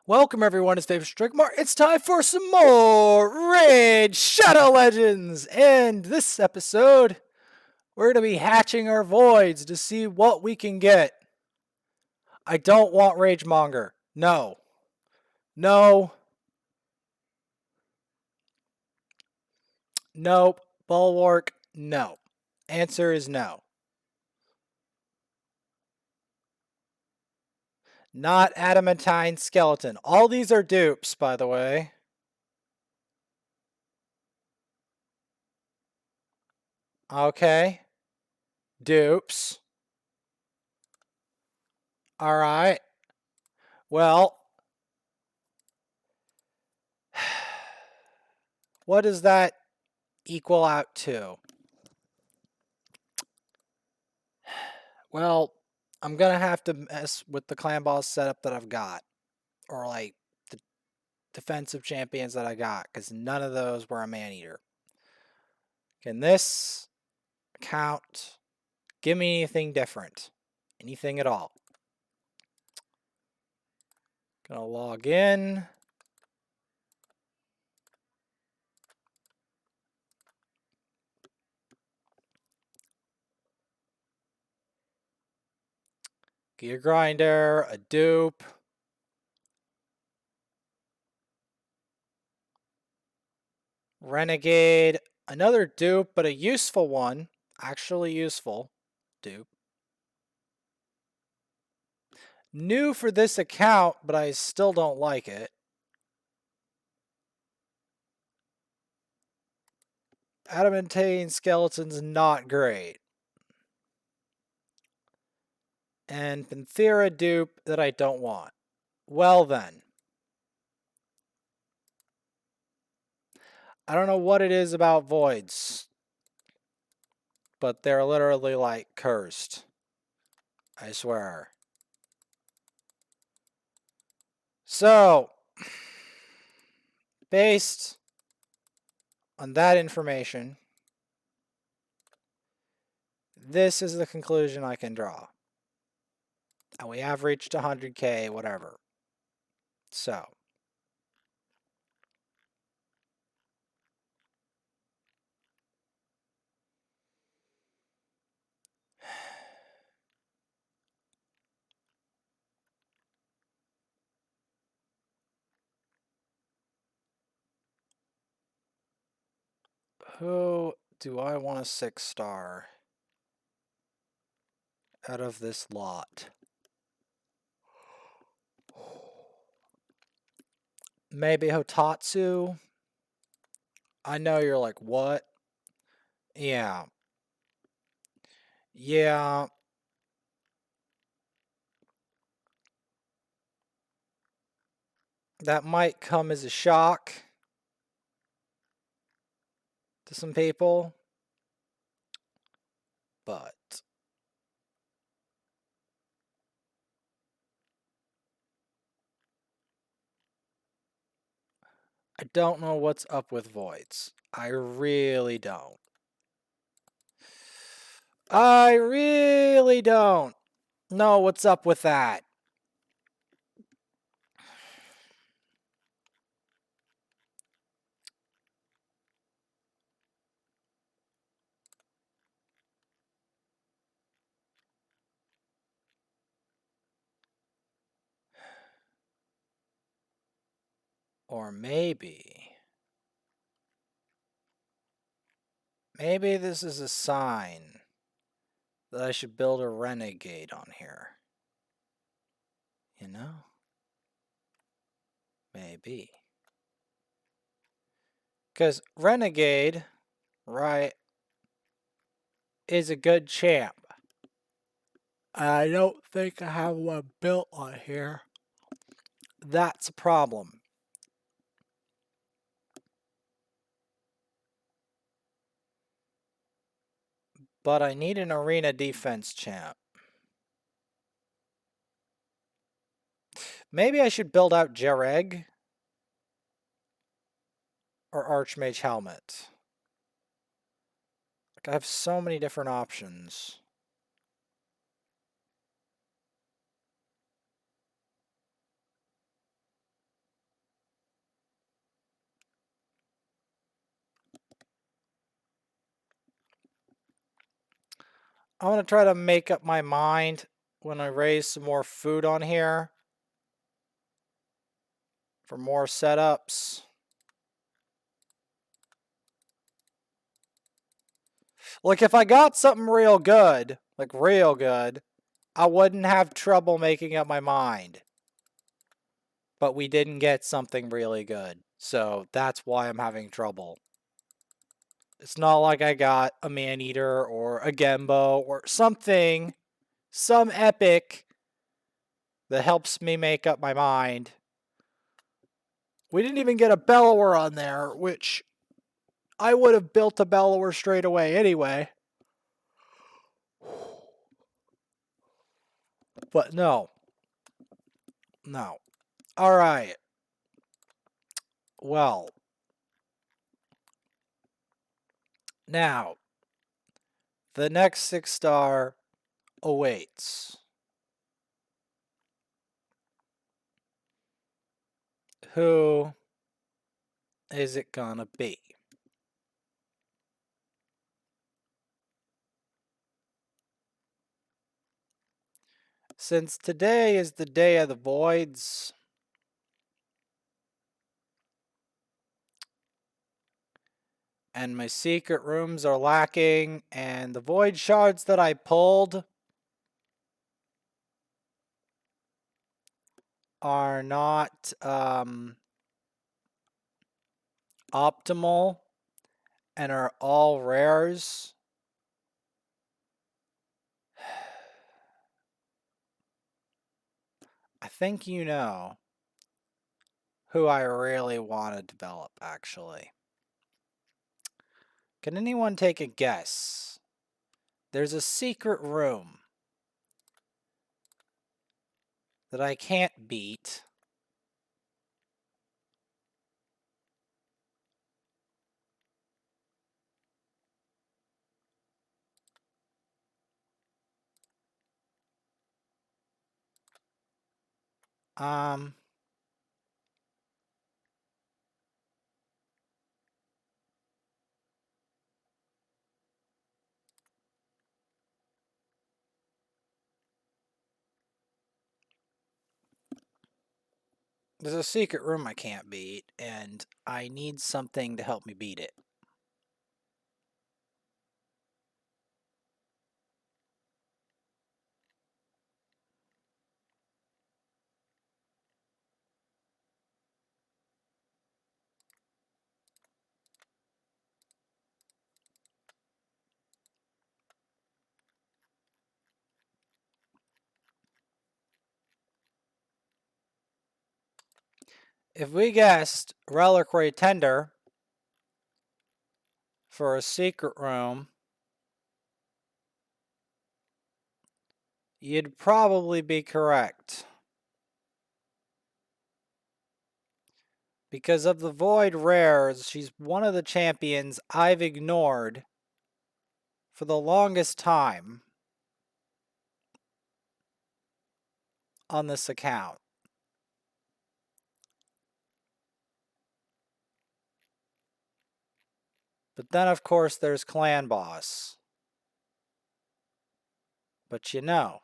Welcome everyone, it's David Strickmar. It's time for some more Raid Shadow Legends! And this episode, we're going to be hatching our voids to see what we can get. I don't want Ragemonger. No. No. Nope. Bulwark. No. Answer is no. Not Adamantine Skeleton. All these are dupes, by the way. Okay. Dupes. Alright. Well, what does that equal out to? Well, I'm going to have to mess with the clan boss setup that I've got. Or like the defensive champions that I got. Because none of those were a man-eater. Can this account give me anything different? Anything at all? Gonna log in. Gear grinder, a dupe. Renegade, another dupe, but a useful one. Actually useful dupe. New for this account, but I still don't like it. Adamantine Skeleton's not great. And Panthera dupe that I don't want. Well then. I don't know what it is about voids. But they're literally like cursed. I swear. So, based on that information, this is the conclusion I can draw. And we have reached 100k, whatever. So. Who do I want a 6-star out of this lot? Maybe Hotatsu? I know you're like, what? Yeah. Yeah. That might come as a shock to some people. But I don't know what's up with voids. I really don't. I really don't know what's up with that. Or maybe this is a sign that I should build a renegade on here. You know? Maybe. Because renegade, right, is a good champ. I don't think I have one built on here. That's a problem. But I need an arena defense champ. Maybe I should build out Jareg or Archmage Helmet. Like, I have so many different options. I want to try to make up my mind when I raise some more food on here for more setups. Like, if I got something real good, like real good, I wouldn't have trouble making up my mind. But we didn't get something really good, so that's why I'm having trouble. It's not like I got a man-eater or a gembo or something, some epic that helps me make up my mind. We didn't even get a bellower on there, which I would have built a bellower straight away anyway. But no. No. Alright. Well. Now. The next 6-star awaits. Who is it gonna be? Since today is the day of the voids, and my secret rooms are lacking, and the void shards that I pulled are not optimal and are all rares. I think you know who I really want to develop, actually. Can anyone take a guess? There's a secret room that I can't beat. There's a secret room I can't beat, and I need something to help me beat it. If we guessed Reliquary Tender for a secret room, you'd probably be correct. Because of the Void rares, she's one of the champions I've ignored for the longest time on this account. But then, of course, there's Clan Boss. But you know.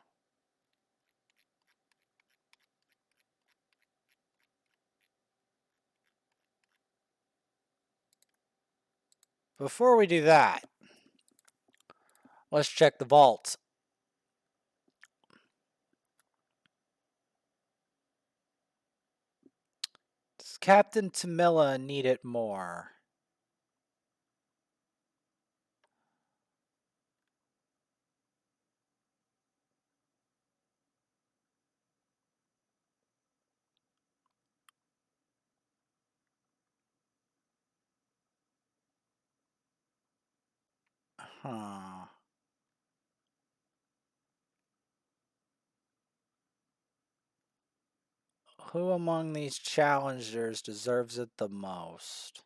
Before we do that, let's check the vault. Does Captain Tamila need it more? Huh. Who among these challengers deserves it the most?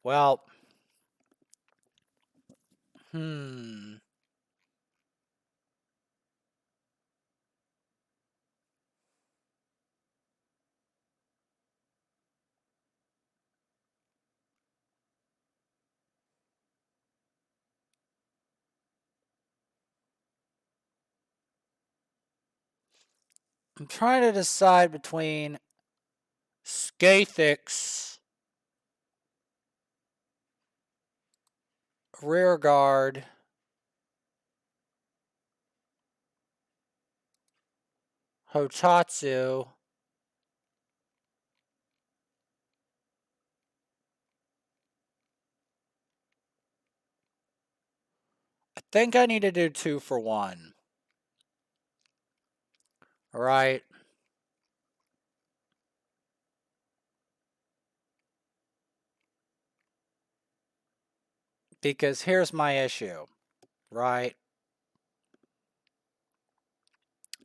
Well, Hmm. I'm trying to decide between Skathix, Rear Guard, Hotatsu, I think I need to do 2 for 1. All right. Because here's my issue, right?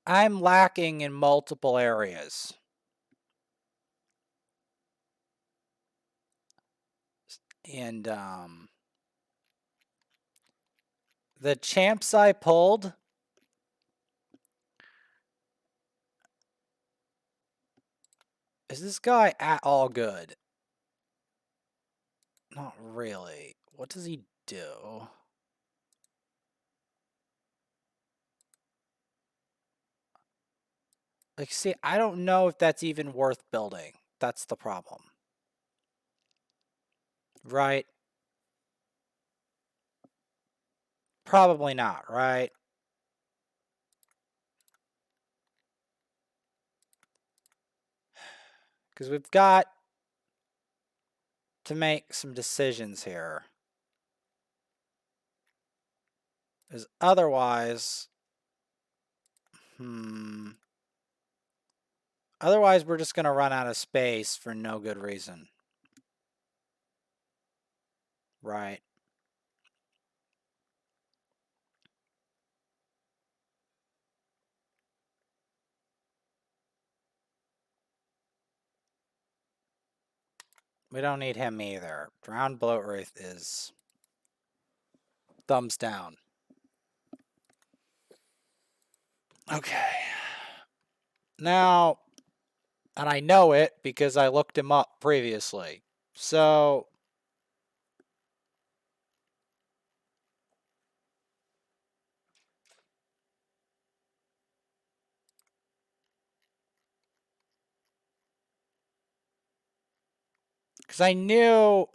I'm lacking in multiple areas. And the champs I pulled, is this guy at all good? Not really. What does he do? Like, see, I don't know if that's even worth building. That's the problem. Right? Probably not, right? Because we've got to make some decisions here. Because otherwise, otherwise we're just going to run out of space for no good reason. Right. We don't need him either. Drowned Bloatwraith is thumbs down. Okay. Now, and I know it because I looked him up previously. So, because I knew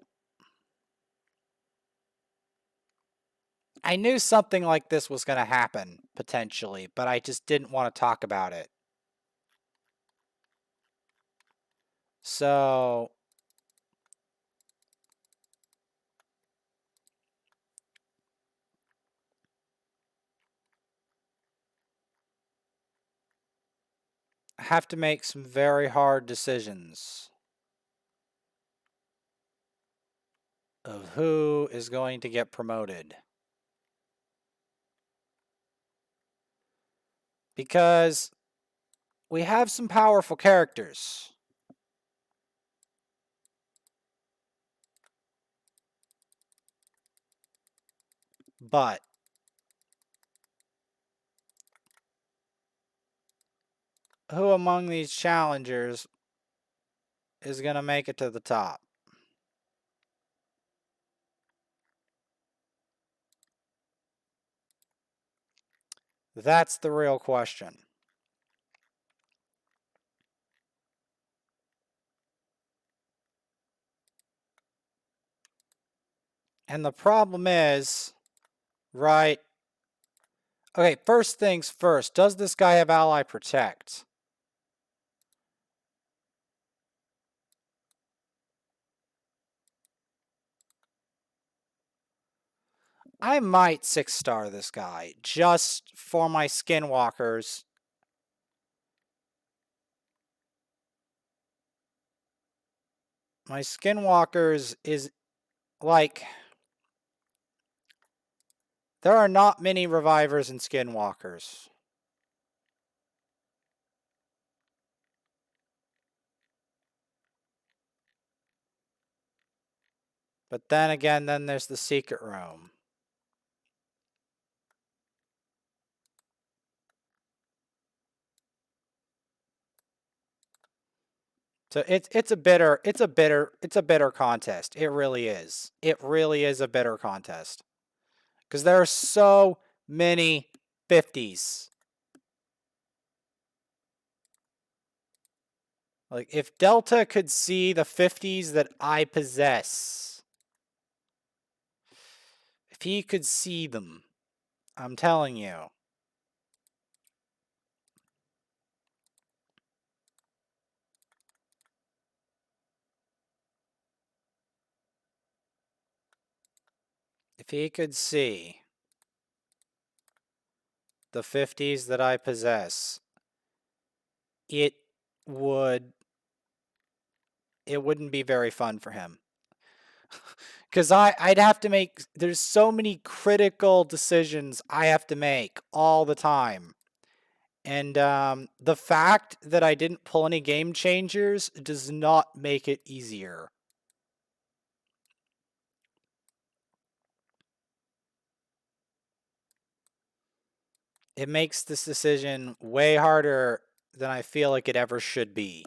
something like this was going to happen, potentially, but I just didn't want to talk about it. So, I have to make some very hard decisions of who is going to get promoted. Because we have some powerful characters. But who among these challengers is going to make it to the top? That's the real question. And the problem is, right? Okay, first things first. Does this guy have ally protect? I might 6-star this guy just for my skinwalkers. My skinwalkers is like, there are not many revivers and skinwalkers. But then again, then there's the secret room. So it's a bitter contest. It really is. It really is a bitter contest. Because there are so many 50s. Like, if Delta could see the 50s that I possess, if he could see them, I'm telling you. If he could see the 50s that I possess, it wouldn't be very fun for him. Because I'd have to make, there's so many critical decisions I have to make all the time. And the fact that I didn't pull any game changers does not make it easier. It makes this decision way harder than I feel like it ever should be.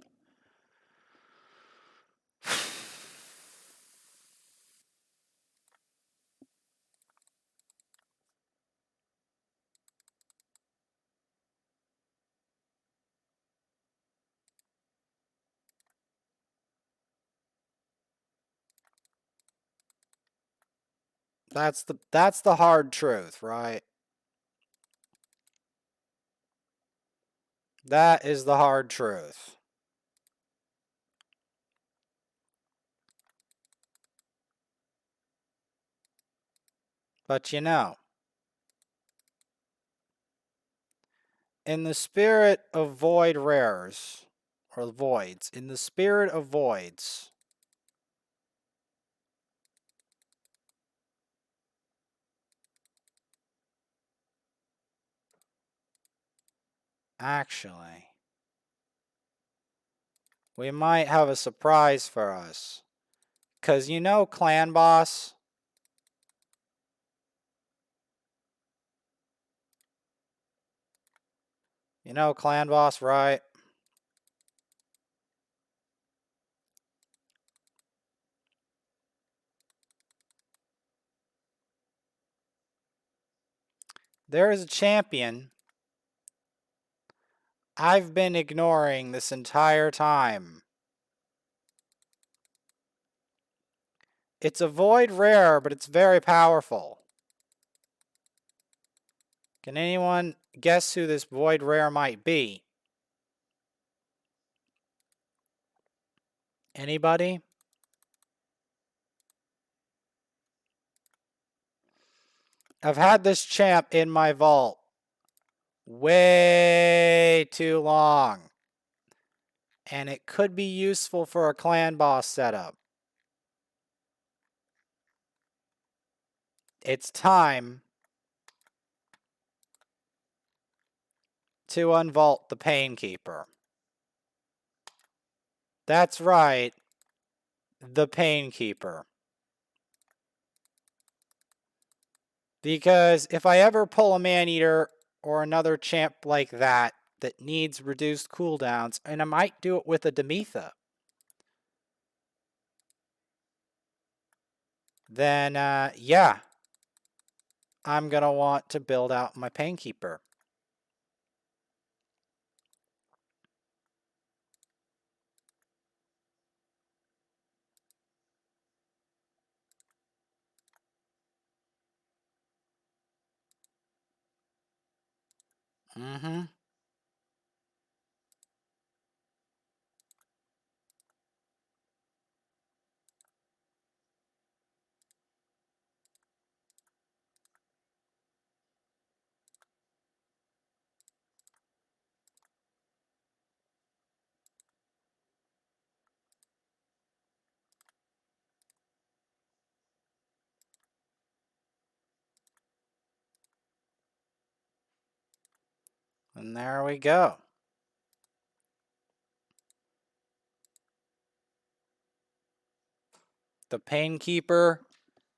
That's the hard truth, right? That is the hard truth. But you know, in the spirit of void rares, or voids, in the spirit of voids, actually, we might have a surprise for us. Because you know Clan Boss? You know Clan Boss, right? There is a champion I've been ignoring this entire time. It's a void rare, but it's very powerful. Can anyone guess who this void rare might be? Anybody? I've had this champ in my vault way too long. And it could be useful for a clan boss setup. It's time to unvault the Painkeeper. That's right, the Painkeeper. Because if I ever pull a Maneater or another champ like that that needs reduced cooldowns, and I might do it with a Demetha, then yeah, I'm going to want to build out my Painkeeper. Mm-hmm. And there we go. The Painkeeper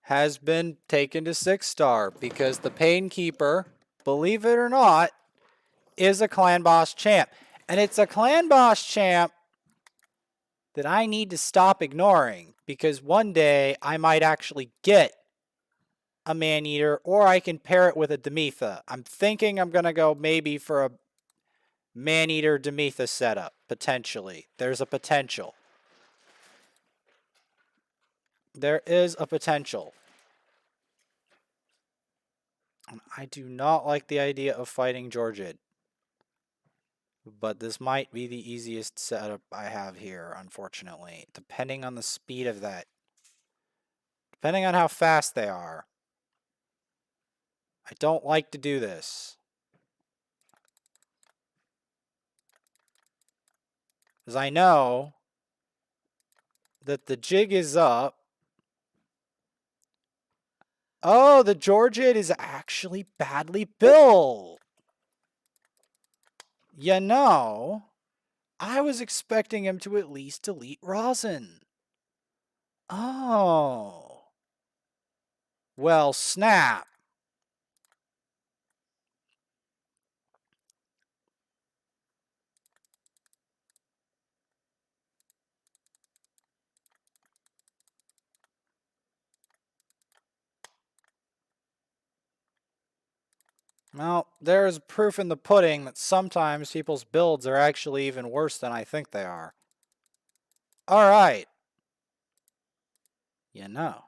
has been taken to 6-star because the Painkeeper, believe it or not, is a clan boss champ. And it's a clan boss champ that I need to stop ignoring, because one day I might actually get a Maneater, or I can pair it with a Demetha. I'm thinking I'm going to go maybe for a Maneater Demetha setup, potentially. There's a potential. There is a potential. I do not like the idea of fighting Georgid, but this might be the easiest setup I have here, unfortunately, depending on the speed of that. Depending on how fast they are. I don't like to do this. Because I know that the jig is up. Oh, the Georgid is actually badly built. You know, I was expecting him to at least delete rosin. Oh. Well, snap. Well, there's proof in the pudding that sometimes people's builds are actually even worse than I think they are. All right. You know.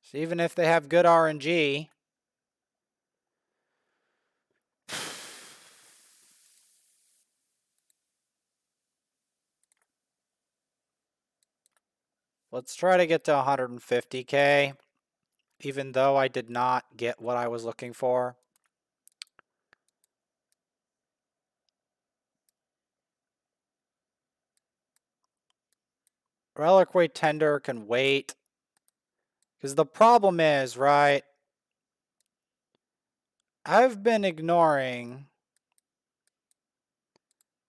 So even if they have good RNG, let's try to get to 150k, even though I did not get what I was looking for. Reliquary Tender can wait. Because the problem is, right, I've been ignoring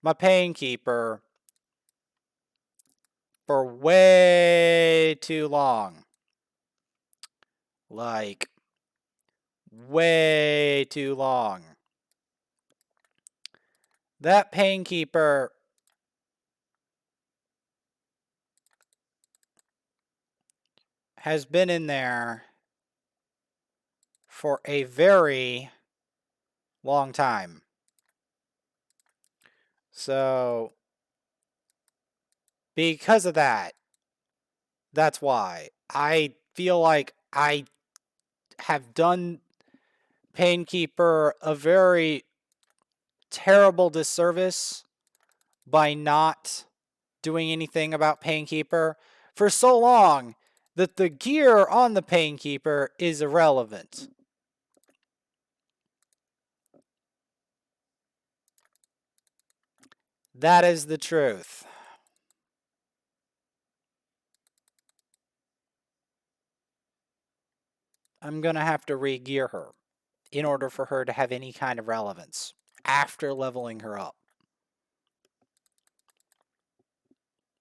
my Painkeeper for way too long. Like, way too long. That Painkeeper has been in there for a very long time. So, because of that, that's why. I feel like I have done Painkeeper a very terrible disservice by not doing anything about Painkeeper for so long that the gear on the Painkeeper is irrelevant. That is the truth. I'm going to have to re-gear her in order for her to have any kind of relevance after leveling her up.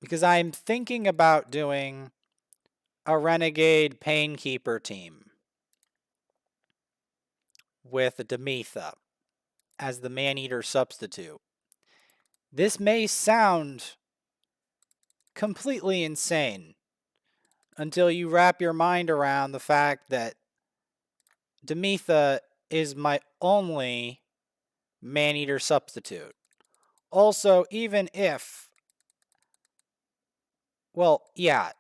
Because I'm thinking about doing a Renegade Painkeeper team with a Demetha as the Maneater substitute. This may sound completely insane until you wrap your mind around the fact that Demetha is my only Maneater substitute. Also, even if, well, yeah,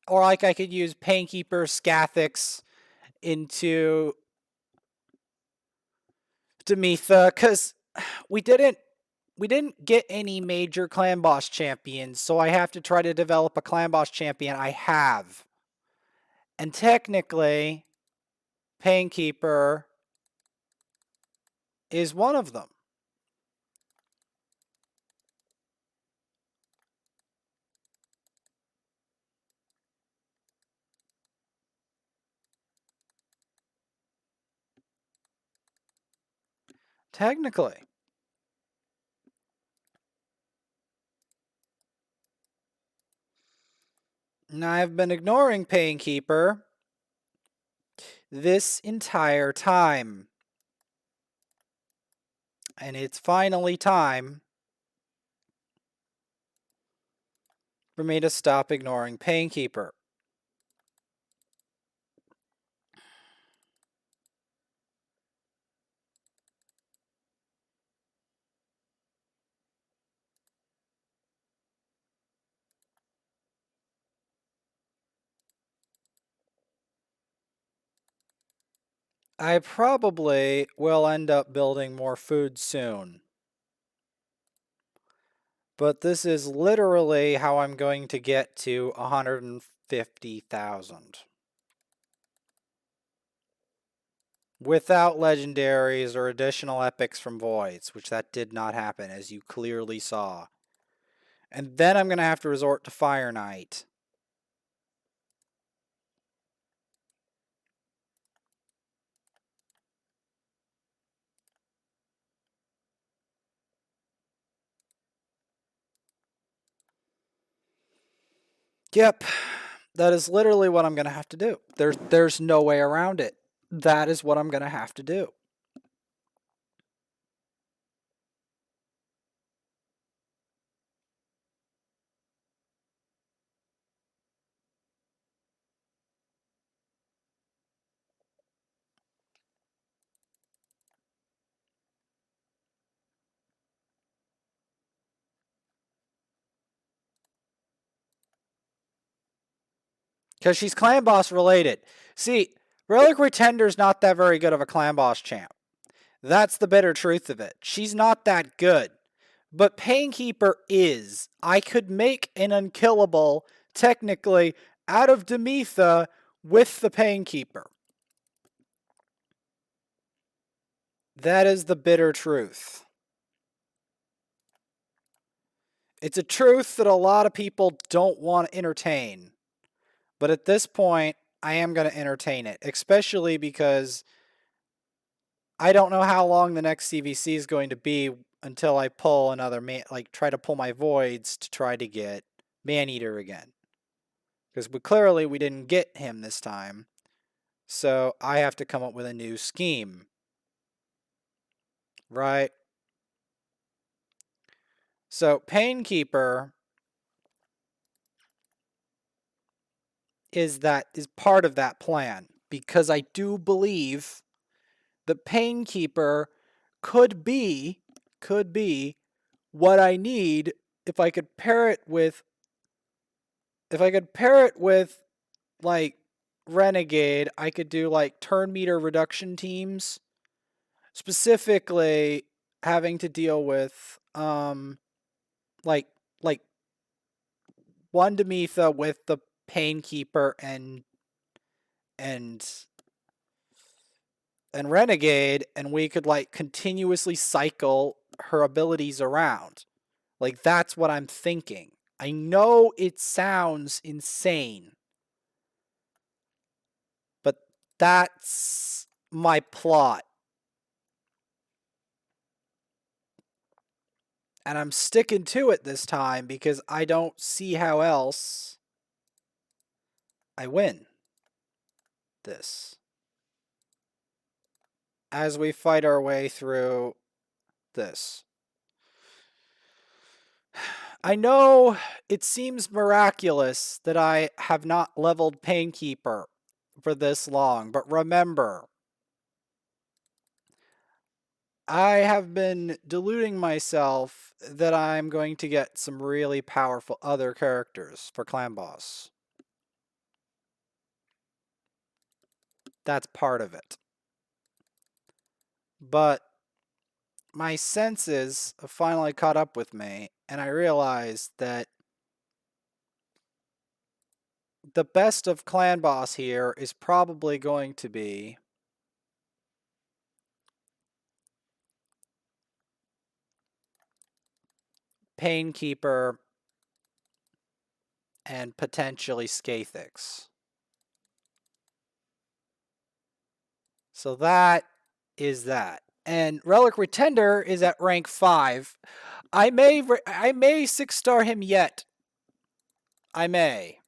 or like I could use Painkeeper Scathix into Demetha, because we didn't get any major clan boss champions, so I have to try to develop a clan boss champion I have. And technically, Painkeeper is one of them. Technically. Now, I've been ignoring Painkeeper this entire time. And it's finally time for me to stop ignoring Painkeeper. I probably will end up building more food soon. But this is literally how I'm going to get to 150,000. Without legendaries or additional epics from Voids, which that did not happen, as you clearly saw. And then I'm going to have to resort to Fire Knight. Yep, that is literally what I'm going to have to do. There's no way around it. That is what I'm going to have to do. Because she's clan boss related. See, Relic Retender's not that very good of a clan boss champ. That's the bitter truth of it. She's not that good. But Painkeeper is. I could make an unkillable, technically, out of Demetha with the Painkeeper. That is the bitter truth. It's a truth that a lot of people don't want to entertain. But at this point, I am going to entertain it, especially because I don't know how long the next CVC is going to be until I pull another try to pull my voids to try to get Maneater again. Because clearly we didn't get him this time. So I have to come up with a new scheme. Right? So Painkeeper is part of that plan. Because I do believe the Painkeeper could be what I need if I could pair it with like Renegade. I could do like turn meter reduction teams, specifically having to deal with like one Demetha with the Painkeeper and Renegade, and we could like continuously cycle her abilities around. Like that's what I'm thinking. I know it sounds insane, but that's my plot. And I'm sticking to it this time because I don't see how else I win this. As we fight our way through this. I know it seems miraculous that I have not leveled Painkeeper for this long, but remember, I have been deluding myself that I'm going to get some really powerful other characters for Clan Boss. That's part of it. But my senses have finally caught up with me, and I realized that the best of Clan Boss here is probably going to be Painkeeper and potentially Skathix. So that is that. And Relic Retender is at rank 5. I may 6-star him yet. I may.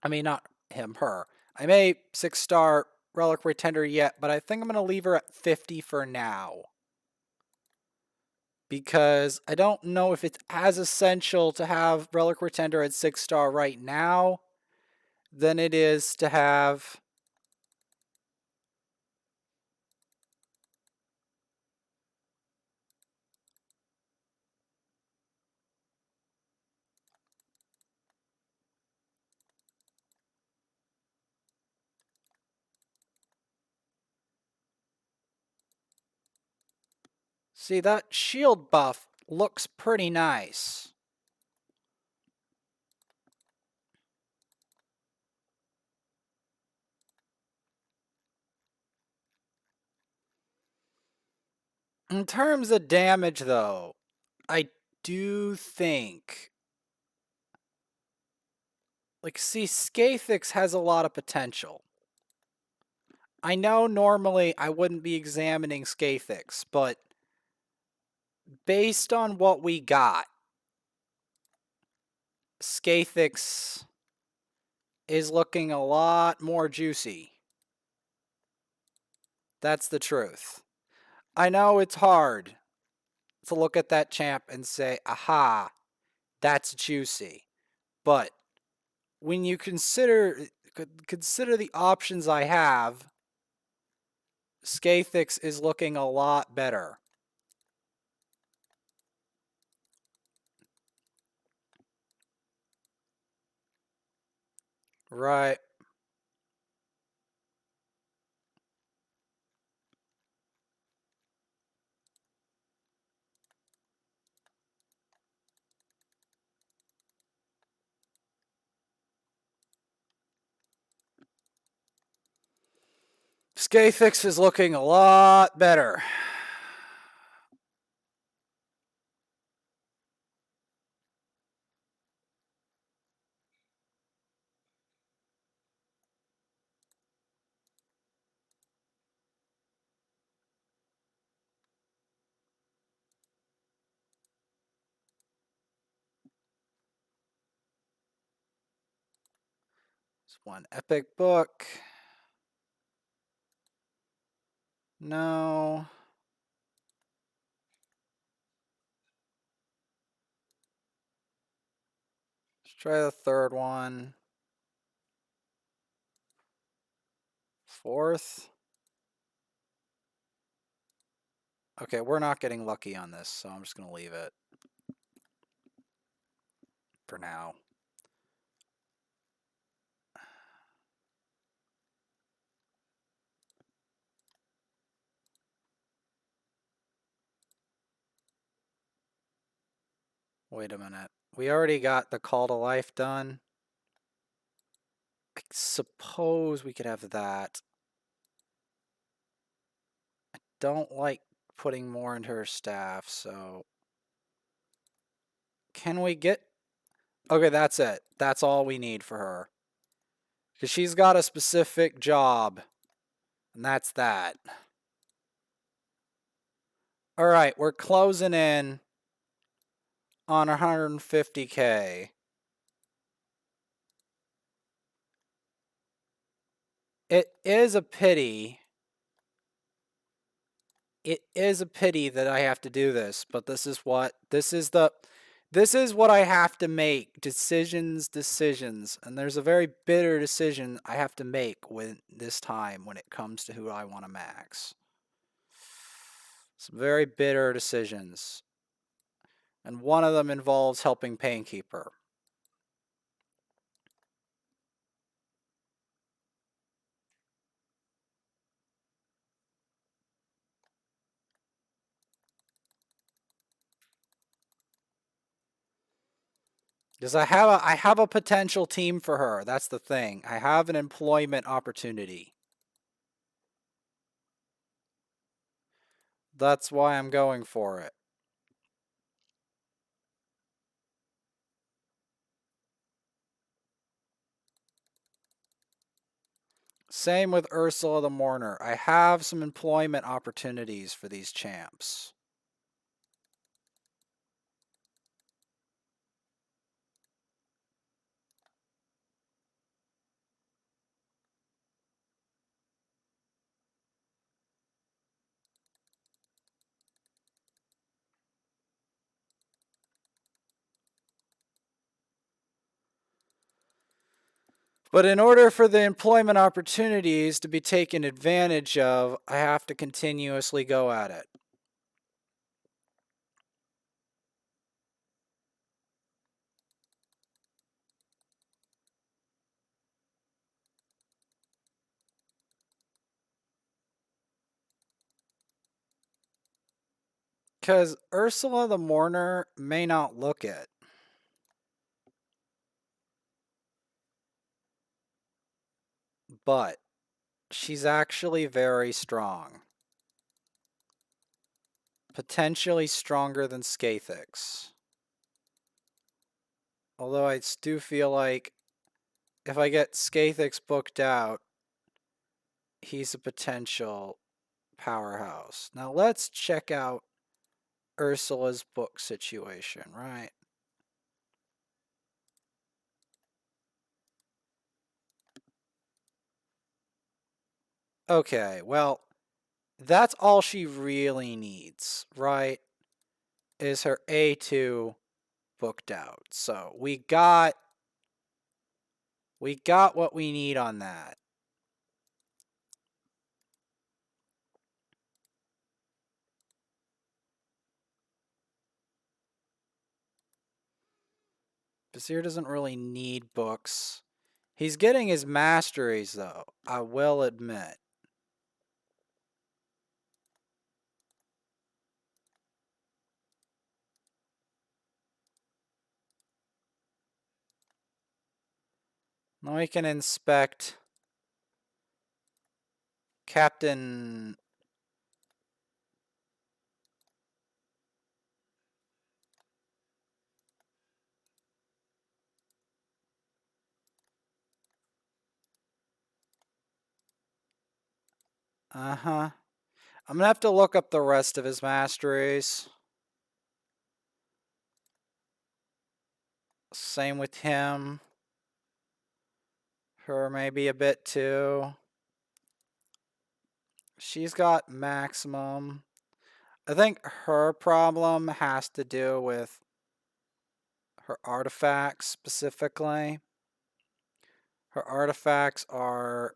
I mean, not him, her. I may 6-star Reliquary Tender yet, but I think I'm going to leave her at 50 for now. Because I don't know if it's as essential to have Reliquary Tender at 6-star right now than it is to have see, that shield buff looks pretty nice. In terms of damage, though, I do think... Like, see, Skathix has a lot of potential. I know normally I wouldn't be examining Skathix, but based on what we got, Skathix is looking a lot more juicy. That's the truth. I know it's hard to look at that champ and say, aha, that's juicy. But when you consider the options I have, Skathix is looking a lot better. Right. Skathix is looking a lot better. It's one epic book. No. Let's try the third one. Fourth. Okay, we're not getting lucky on this, so I'm just going to leave it for now. Wait a minute. We already got the call to life done. I suppose we could have that. I don't like putting more into her staff, so... Can we get... Okay, that's it. That's all we need for her. Because she's got a specific job. And that's that. Alright, we're closing in on 150k. It is a pity. It is a pity that I have to do this, but this is what I have to make. Decisions, and there's a very bitter decision I have to make when it comes to who I want to max. Some very bitter decisions. And one of them involves helping Painkeeper. Because I have a potential team for her. That's the thing. I have an employment opportunity. That's why I'm going for it. Same with Ursula the Mourner. I have some employment opportunities for these champs. But in order for the employment opportunities to be taken advantage of, I have to continuously go at it. Because Ursula the Mourner may not look it. But she's actually very strong. Potentially stronger than Skathix. Although I do feel like if I get Skathix booked out, he's a potential powerhouse. Now let's check out Ursula's book situation, right? Okay, well, that's all she really needs, right? Is her A2 booked out. So we got what we need on that. Basir doesn't really need books. He's getting his masteries, though, I will admit. Now we can inspect Captain... Uh-huh. I'm gonna have to look up the rest of his masteries. Same with him. Her maybe a bit too. She's got maximum. I think her problem has to do with her artifacts specifically. Her artifacts are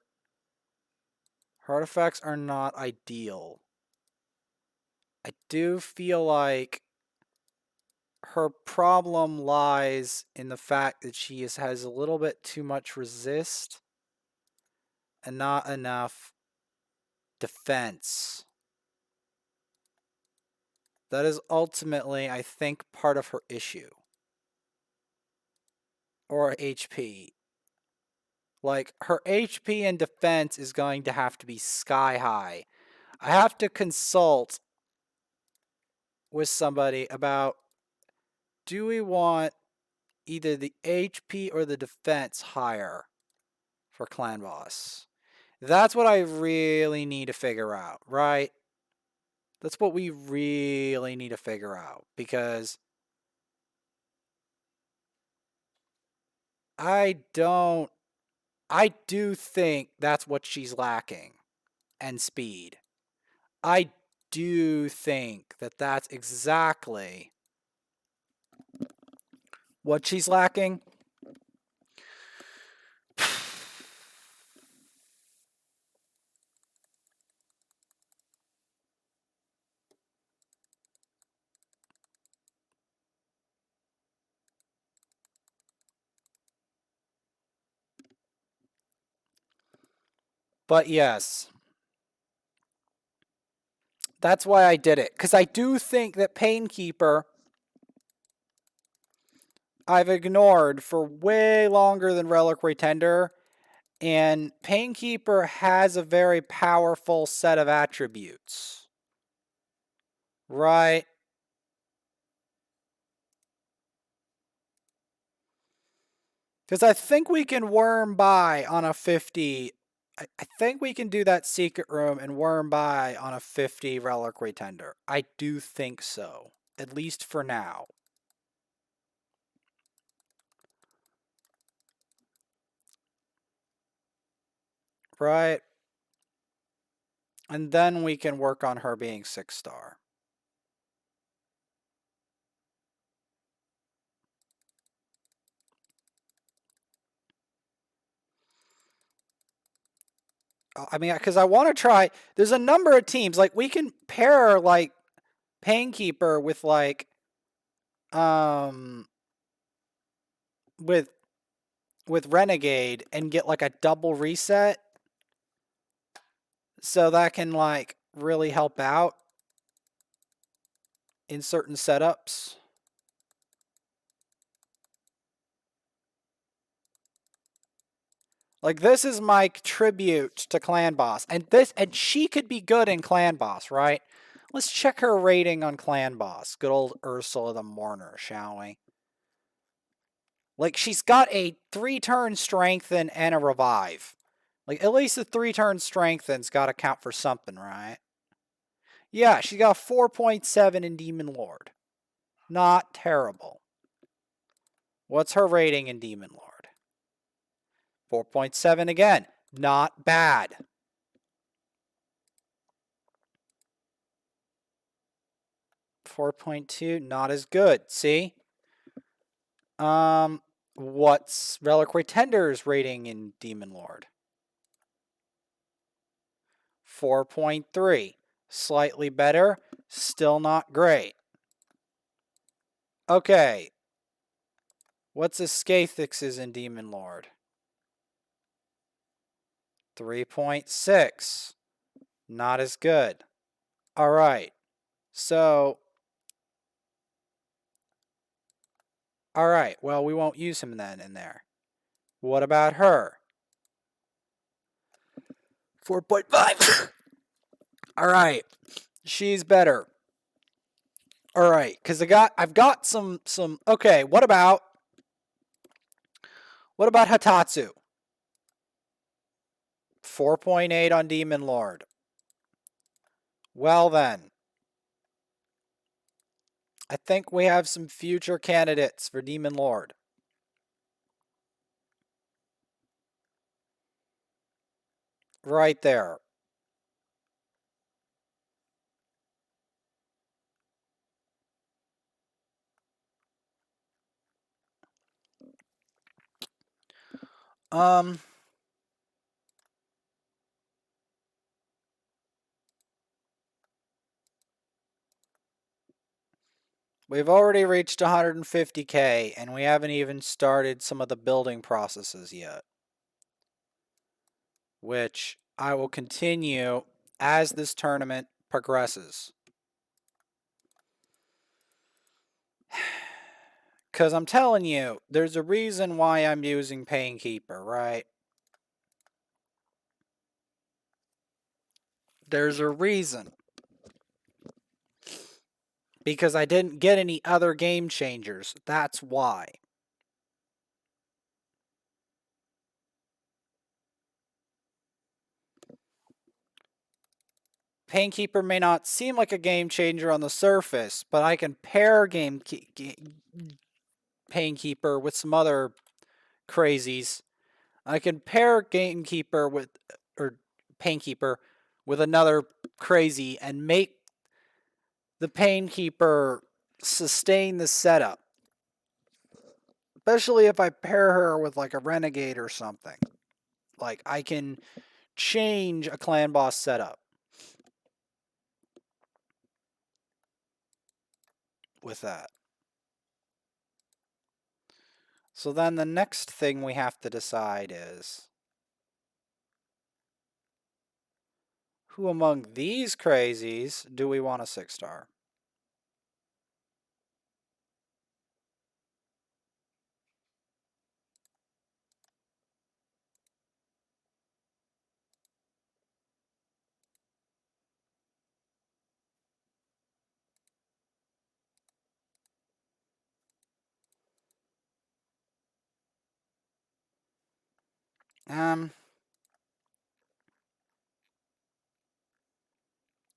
not ideal. I do feel like her problem lies in the fact that she has a little bit too much resist and not enough defense. That is ultimately, I think, part of her issue. Or HP. Like, her HP and defense is going to have to be sky high. I have to consult with somebody about, do we want either the HP or the defense higher for Clan Boss? That's what I really need to figure out, right? That's what we really need to figure out, because I do think that's what she's lacking, and speed. I do think that that's exactly what she's lacking. But yes, that's why I did it. Because I do think that Painkeeper I've ignored for way longer than Reliquary Tender. And Painkeeper has a very powerful set of attributes. Right? Because I think we can worm by on a 50. I think we can do that secret room and worm by on a 50 Reliquary Tender. I do think so. At least for now. Right? And then we can work on her being 6-star. I mean, because I want to try. There's a number of teams. Like, we can pair, like, Painkeeper with, like, um, with Renegade and get, like, a double reset. So that can, like, really help out in certain setups. Like, this is my tribute to Clan Boss. And she could be good in Clan Boss, right? Let's check her rating on Clan Boss. Good old Ursula the Mourner, shall we? Like, she's got a 3-turn strengthen and a revive. Like, at least the 3-turn strengthen's got to count for something, right? Yeah, she got 4.7 in Demon Lord. Not terrible. What's her rating in Demon Lord? 4.7 again. Not bad. 4.2, not as good. See? What's Reliquary Tender's rating in Demon Lord? 4.3. Slightly better. Still not great. Okay. What's a Scathix's in Demon Lord? 3.6. Not as good. All right. So, all right. Well, we won't use him then in there. What about her? 4.5. All right. She's better. All right, because I've got some. Okay, what about Hatatsu? 4.8 on Demon Lord. Well then, I think we have some future candidates for Demon Lord. Right there. Um, we've already reached 150K, and we haven't even started some of the building processes yet, which I will continue as this tournament progresses. Because I'm telling you, there's a reason why I'm using Painkeeper, right? There's a reason. Because I didn't get any other game changers. That's why. Painkeeper may not seem like a game changer on the surface, but I can pair Painkeeper with some other crazies. I can pair Gamekeeper with, or Painkeeper with another crazy and make the Painkeeper sustain the setup. Especially if I pair her with like a Renegade or something. Like, I can change a clan boss setup with that. So then the next thing we have to decide is, who among these crazies do we want a 6-star?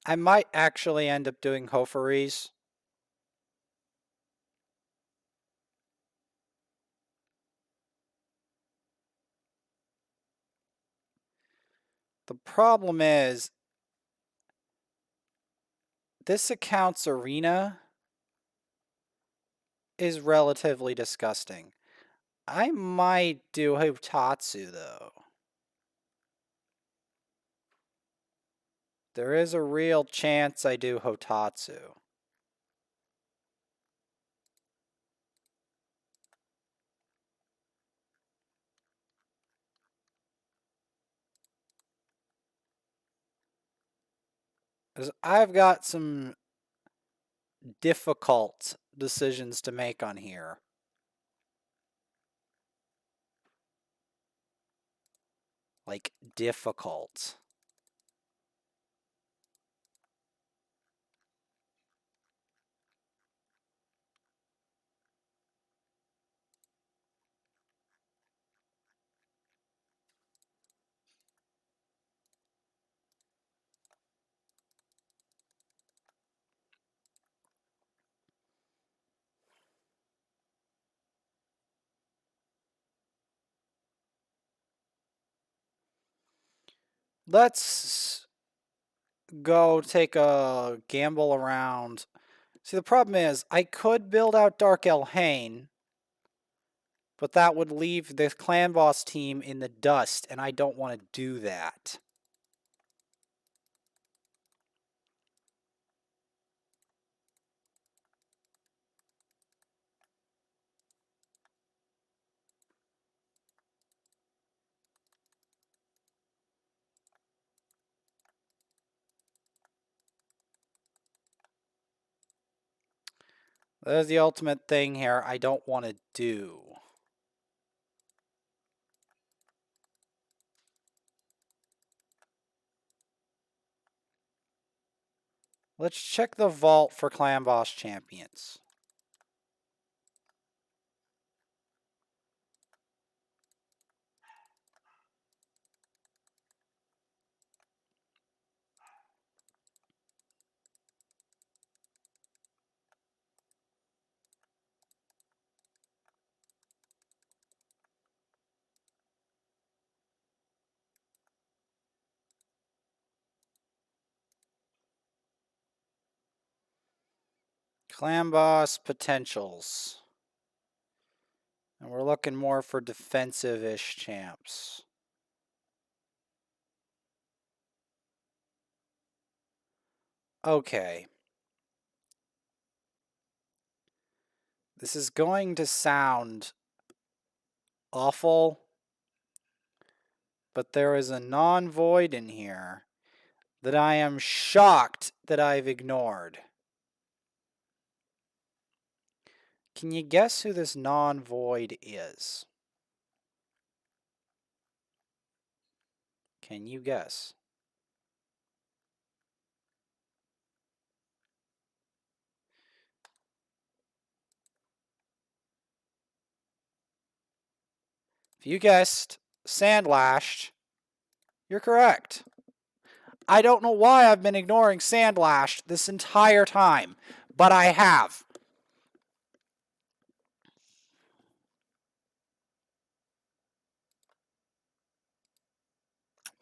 I might actually end up doing Hoferes. The problem is, this account's arena is relatively disgusting. I might do Hotatsu, though. There is a real chance I do Hotatsu. I've got some difficult decisions to make on here. Like, difficult. Let's go take a gamble around. See, the problem is, I could build out Dark Elhain, but that would leave the clan boss team in the dust, and I don't want to do that. There's the ultimate thing here I don't want to do. Let's check the vault for clan boss champions. Clan boss potentials. And we're looking more for defensive-ish champs. Okay. This is going to sound awful, but there is a non-void in here that I am shocked that I've ignored. Can you guess who this non-void is? Can you guess? If you guessed Sandlashed, you're correct. I don't know why I've been ignoring Sandlashed this entire time, but I have.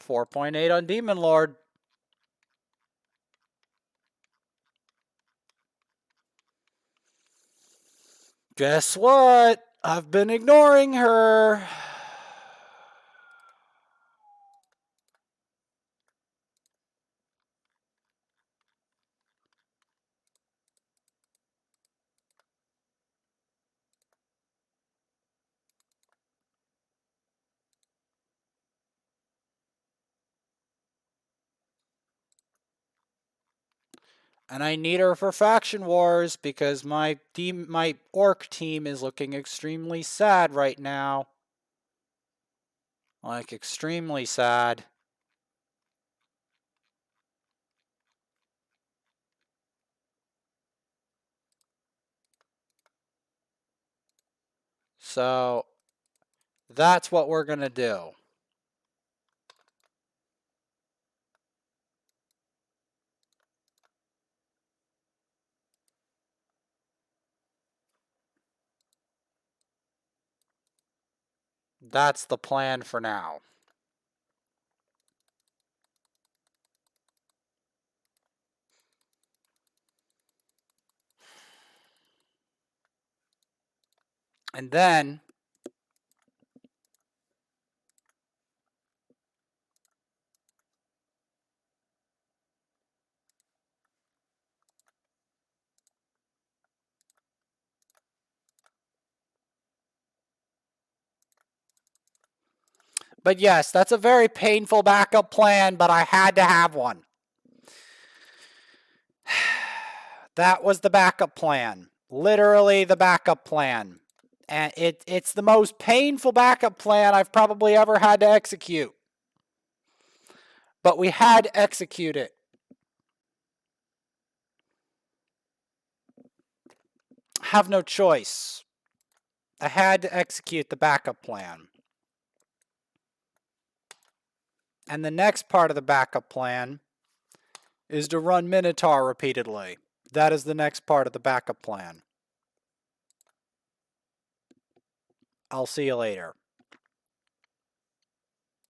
.8 on Demon Lord. Guess what? I've been ignoring her. And I need her for Faction Wars because my orc team is looking extremely sad right now. Like, extremely sad. So, that's what we're going to do. That's the plan for now. And then But yes, that's a very painful backup plan, but I had to have one. That was the backup plan. Literally the backup plan. And it's the most painful backup plan I've probably ever had to execute. But we had to execute it. Have no choice. I had to execute the backup plan. And the next part of the backup plan is to run Minotaur repeatedly. That is the next part of the backup plan. I'll see you later.